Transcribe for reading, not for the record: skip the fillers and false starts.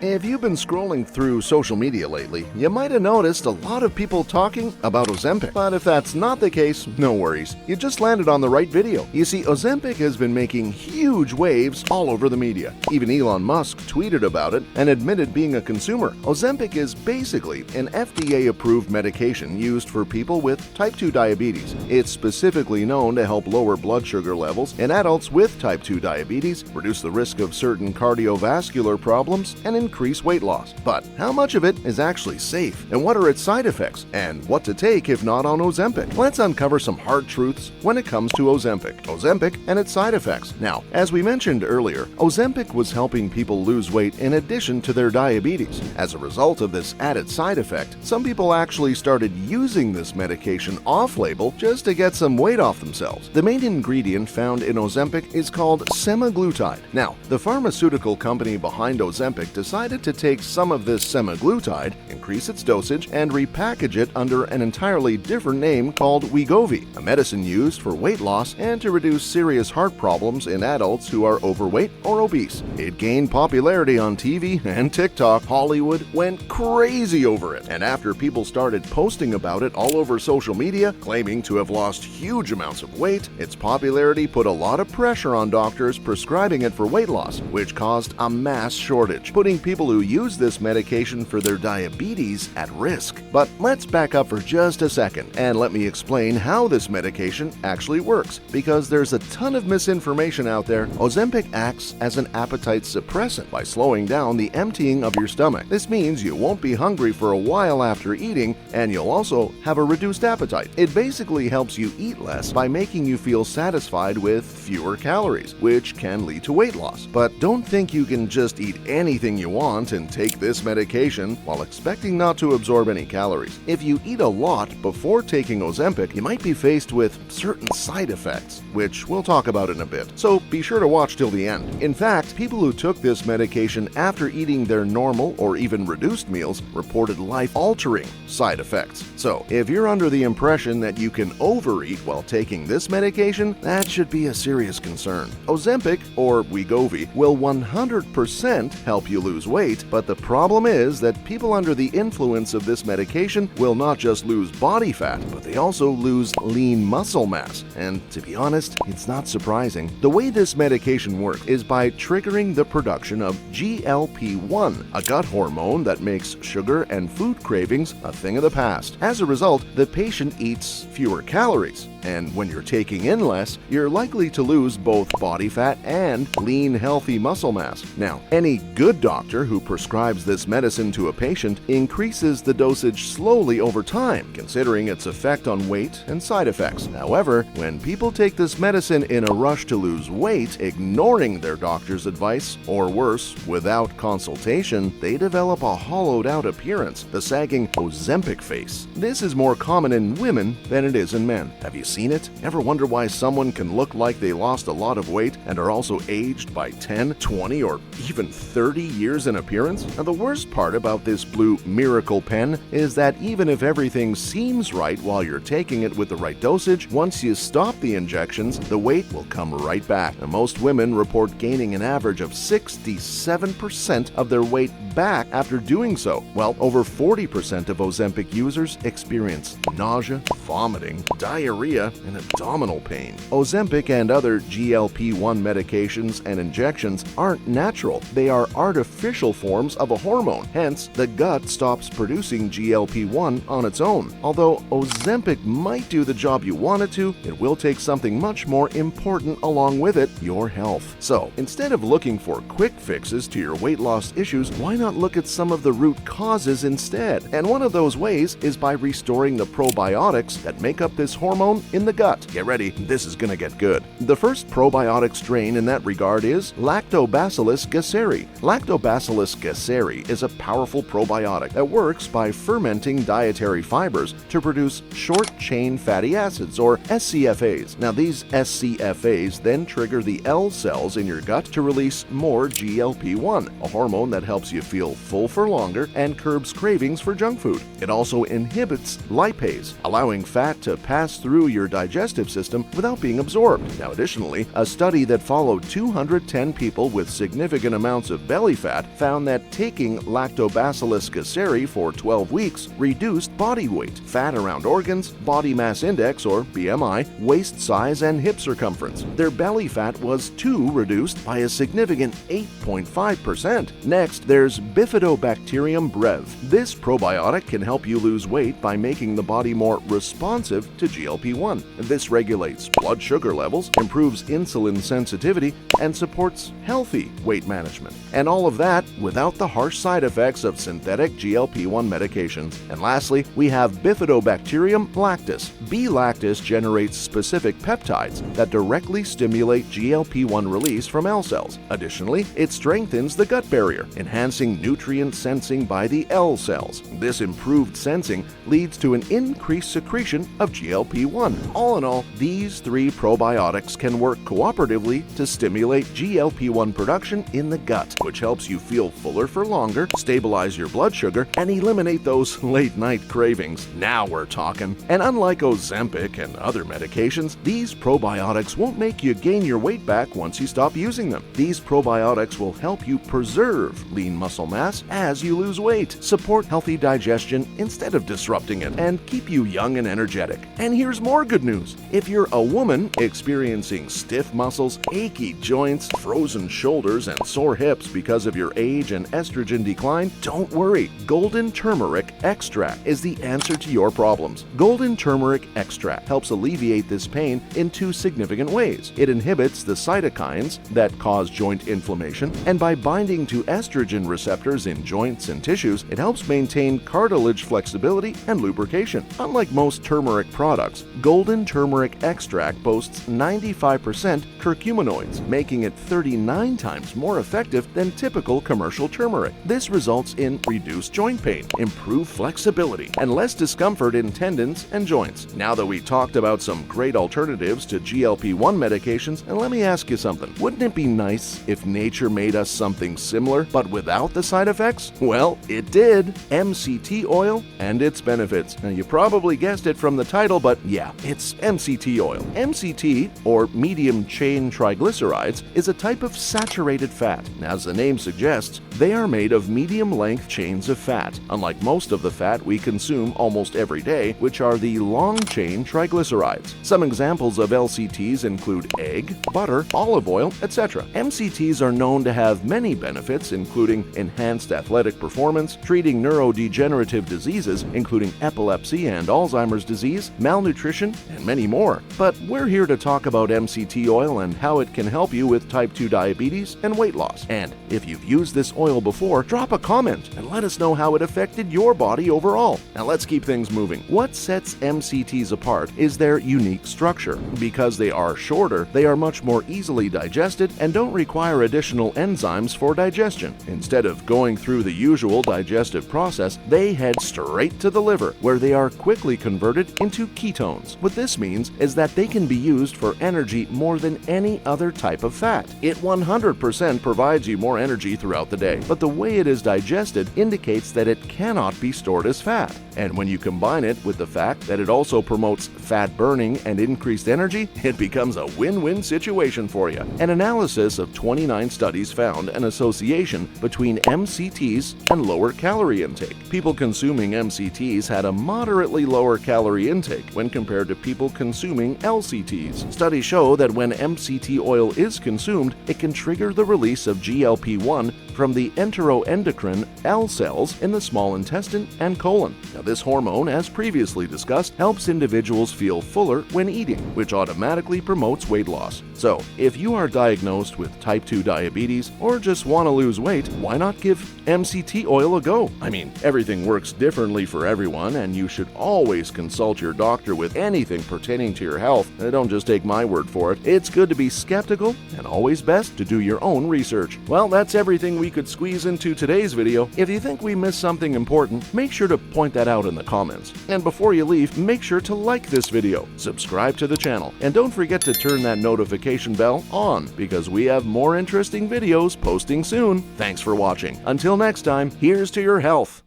If you've been scrolling through social media lately, you might have noticed a lot of people talking about Ozempic. But if that's not the case, no worries. You just landed on the right video. You see, Ozempic has been making huge waves all over the media. Even Elon Musk tweeted about it and admitted being a consumer. Ozempic is basically an FDA-approved medication used for people with type 2 diabetes. It's specifically known to help lower blood sugar levels in adults with type 2 diabetes, reduce the risk of certain cardiovascular problems, and increase weight loss. But how much of it is actually safe? And what are its side effects? And what to take if not on Ozempic? Let's uncover some hard truths when it comes to Ozempic and its side effects. Now, as we mentioned earlier, Ozempic was helping people lose weight in addition to their diabetes. As a result of this added side effect, some people actually started using this medication off-label just to get some weight off themselves. The main ingredient found in Ozempic is called semaglutide. Now, the pharmaceutical company behind Ozempic decided to take some of this semaglutide, increase its dosage, and repackage it under an entirely different name called Wegovy, a medicine used for weight loss and to reduce serious heart problems in adults who are overweight or obese. It gained popularity on TV and TikTok. Hollywood went crazy over it, and after people started posting about it all over social media, claiming to have lost huge amounts of weight, its popularity put a lot of pressure on doctors prescribing it for weight loss, which caused a mass shortage, putting people who use this medication for their diabetes at risk. But let's back up for just a second and let me explain how this medication actually works, because there's a ton of misinformation out there. Ozempic acts as an appetite suppressant by slowing down the emptying of your stomach. This means you won't be hungry for a while after eating, and you'll also have a reduced appetite. It basically helps you eat less by making you feel satisfied with fewer calories, which can lead to weight loss. But don't think you can just eat anything you want and take this medication while expecting not to absorb any calories. If you eat a lot before taking Ozempic, you might be faced with certain side effects, which we'll talk about in a bit. So be sure to watch till the end. In fact, people who took this medication after eating their normal or even reduced meals reported life-altering side effects. So if you're under the impression that you can overeat while taking this medication, that should be a serious concern. Ozempic, or Wegovy, will 100% help you lose weight, but the problem is that people under the influence of this medication will not just lose body fat, but they also lose lean muscle mass. And to be honest, it's not surprising. The way this medication works is by triggering the production of GLP-1, a gut hormone that makes sugar and food cravings a thing of the past. As a result, the patient eats fewer calories. And when you're taking in less, you're likely to lose both body fat and lean, healthy muscle mass. Now, any good doctor who prescribes this medicine to a patient increases the dosage slowly over time, considering its effect on weight and side effects. However, when people take this medicine in a rush to lose weight, ignoring their doctor's advice, or worse, without consultation, they develop a hollowed-out appearance, the sagging Ozempic face. This is more common in women than it is in men. Have you seen it? Ever wonder why someone can look like they lost a lot of weight and are also aged by 10, 20, or even 30 years in appearance? Now, the worst part about this blue miracle pen is that even if everything seems right while you're taking it with the right dosage, once you stop the injections, the weight will come right back. Now, most women report gaining an average of 67% of their weight back after doing so, while over 40% of Ozempic users experience nausea, vomiting, diarrhea, and abdominal pain. Ozempic and other GLP-1 medications and injections aren't natural. They are artificial forms of a hormone. Hence, the gut stops producing GLP-1 on its own. Although Ozempic might do the job you want it to, it will take something much more important along with it, your health. So, instead of looking for quick fixes to your weight loss issues, why not look at some of the root causes instead? And one of those ways is by restoring the probiotics that make up this hormone in the gut. Get ready, this is gonna get good. The first probiotic strain in that regard is Lactobacillus gasseri. Lactobacillus gasseri is a powerful probiotic that works by fermenting dietary fibers to produce short-chain fatty acids, or SCFAs. Now, these SCFAs then trigger the L cells in your gut to release more GLP-1, a hormone that helps you feel full for longer and curbs cravings for junk food. It also inhibits lipase, allowing fat to pass through your digestive system without being absorbed. Now, additionally, a study that followed 210 people with significant amounts of belly fat found that taking Lactobacillus gasseri for 12 weeks reduced body weight, fat around organs, body mass index or BMI, waist size, and hip circumference. Their belly fat was too reduced by a significant 8.5%. Next, there's Bifidobacterium breve. This probiotic can help you lose weight by making the body more responsive to GLP-1. This regulates blood sugar levels, improves insulin sensitivity, and supports healthy weight management. And all of that without the harsh side effects of synthetic GLP-1 medications. And lastly, we have Bifidobacterium lactis. B. lactis generates specific peptides that directly stimulate GLP-1 release from L cells. Additionally, it strengthens the gut barrier, enhancing nutrient sensing by the L cells. This improved sensing leads to an increased secretion of GLP-1. All in all, these three probiotics can work cooperatively to stimulate GLP-1 production in the gut, which helps you feel fuller for longer, stabilize your blood sugar, and eliminate those late-night cravings. Now we're talking. And unlike Ozempic and other medications, these probiotics won't make you gain your weight back once you stop using them. These probiotics will help you preserve lean muscle mass as you lose weight, support healthy digestion instead of disrupting it, and keep you young and energetic. And here's more good news. If you're a woman experiencing stiff muscles, achy joints, frozen shoulders, and sore hips because of your age and estrogen decline, don't worry. Golden turmeric extract is the answer to your problems. Golden turmeric extract helps alleviate this pain in two significant ways. It inhibits the cytokines that cause joint inflammation, and by binding to estrogen receptors in joints and tissues, it helps maintain cartilage flexibility and lubrication. Unlike most turmeric products, golden turmeric extract boasts 95% curcuminoids, making it 39 times more effective than typical commercial turmeric. This results in reduced joint pain, improved flexibility, and less discomfort in tendons and joints. Now that we talked about some great alternatives to GLP-1 medications, and let me ask you something. Wouldn't it be nice if nature made us something similar but without the side effects? Well, it did. MCT oil and its benefits. Now, you probably guessed it from the title, but yeah, it's MCT oil. MCT, or medium chain triglycerides, is a type of saturated fat. As the name suggests, they are made of medium-length chains of fat, unlike most of the fat we consume almost every day, which are the long-chain triglycerides. Some examples of LCTs include egg, butter, olive oil, etc. MCTs are known to have many benefits, including enhanced athletic performance, treating neurodegenerative diseases, including epilepsy and Alzheimer's disease, malnutrition, and many more. But we're here to talk about MCT oil and how it can help you with type 2 diabetes and weight loss. And if you've used this oil before, drop a comment and let us know how it affected your body overall. Now let's keep things moving. What sets MCTs apart is their unique structure. Because they are shorter, they are much more easily digested and don't require additional enzymes for digestion. Instead of going through the usual digestive process, they head straight to the liver, where they are quickly converted into ketones. What this means is that they can be used for energy more than any other type of fat. It 100% provides you more energy throughout the day, but the way it is digested indicates that it cannot be stored as fat. And when you combine it with the fact that it also promotes fat burning and increased energy, it becomes a win-win situation for you. An analysis of 29 studies found an association between MCTs and lower calorie intake. People consuming MCTs had a moderately lower calorie intake when compared to people consuming LCTs. Studies show that when MCT oil is consumed, it can trigger the release of GLP-1 from the enteroendocrine L cells in the small intestine and colon. Now, this hormone, as previously discussed, helps individuals feel fuller when eating, which automatically promotes weight loss. So, if you are diagnosed with type 2 diabetes or just want to lose weight, why not give MCT oil a go? I mean, everything works differently for everyone, and you should always consult your doctor with anything pertaining to your health. Don't just take my word for it. It's good to be skeptical and always best to do your own research. Well, that's everything we could squeeze into today's video. If you think we missed something important, make sure to point that out in the comments. And before you leave, make sure to like this video, subscribe to the channel, and don't forget to turn that notification bell on because we have more interesting videos posting soon. Thanks for watching. Until next time, here's to your health.